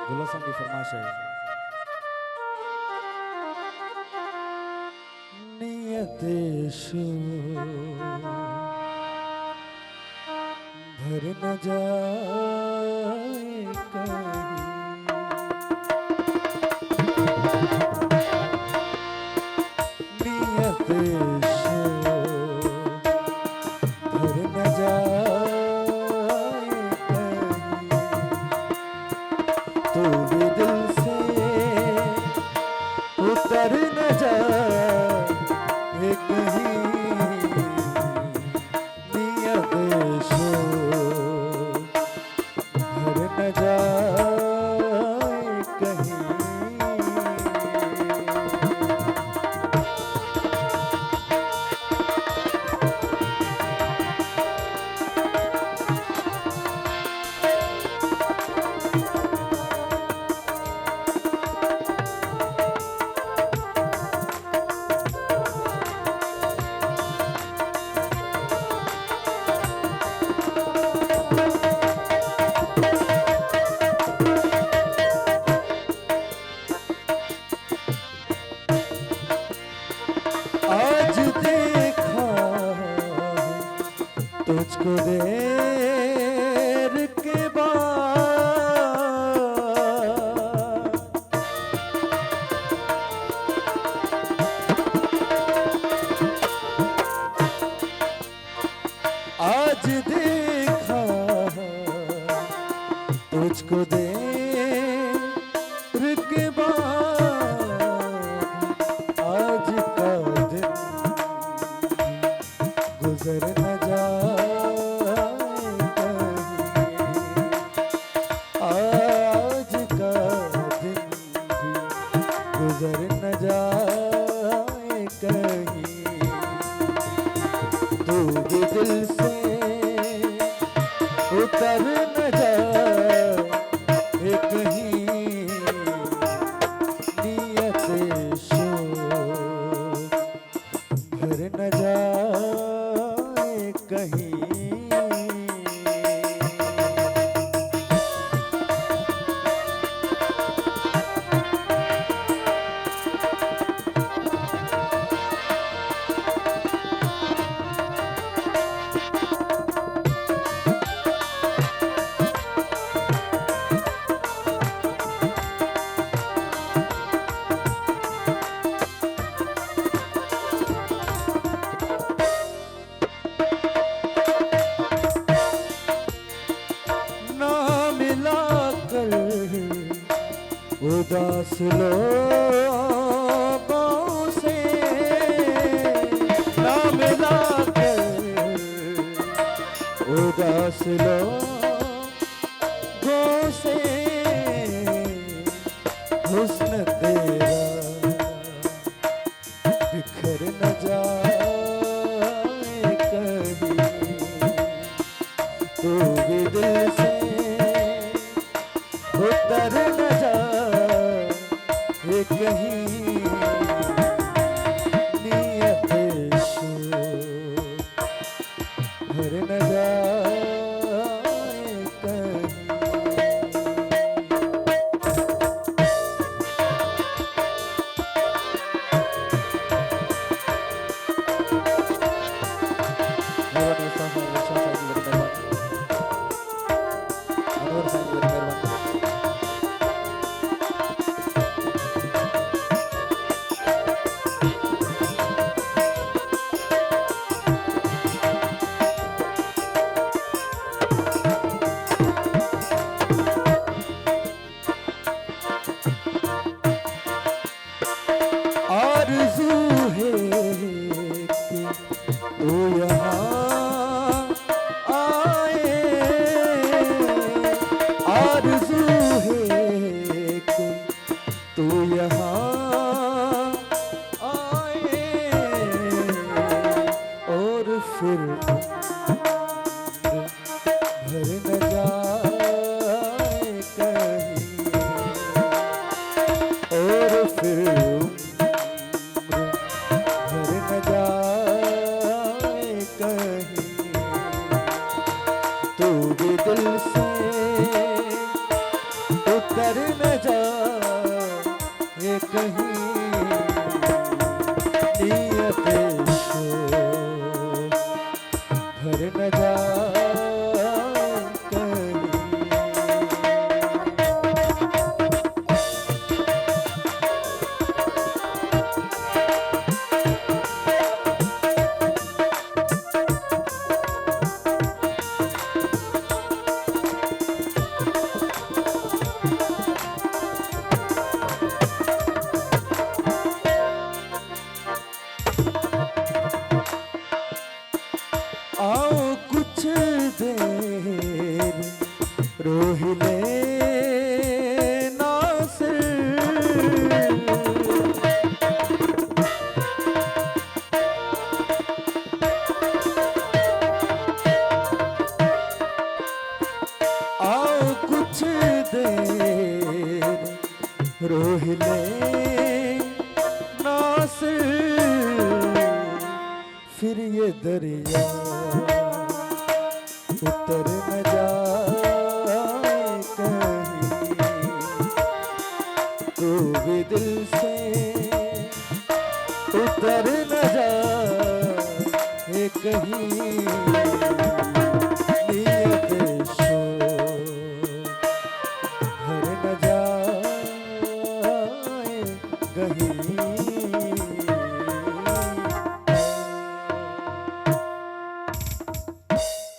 गुलशन की फरमाइश है। नियत शो भर न जाए कहीं, नियत शो भर न जाए कहीं, तू भी दिल से उतर न जाए कहीं, नियत शो भर न जाए कहीं। आज देखा तुझको देर के बाद, आज देखा तुझको देर के बाद, आज का दिन गुजर न जाए कहीं, आज का दिन भी गुजर न जाए कहीं, तू भी दिल से उतर न जाए कहीं, नियत शो भर न जाए कहीं। ना मिला कर उदास लोगों से, ना मिला कर उदास लोगों से, हुस्न तेरा बिखर न जाए कहीं, तू भी दिल से उतर न जाए कहीं, नियत शो भर न जाए कहीं। आरज़ू है कि तू यहाँ आए, आरज़ू है कि तू यहाँ आए, और फिर भर न जाए तू भी दिल से उतर न जाए कहीं, नियत से भर न जाए कहीं। आओ कुछ देर रोह ले नासिर, आओ कुछ देर रोह ले नासिर, फिर ये दरिया उतर न जाए कहीं, तू भी दिल से उतर न जाए कहीं।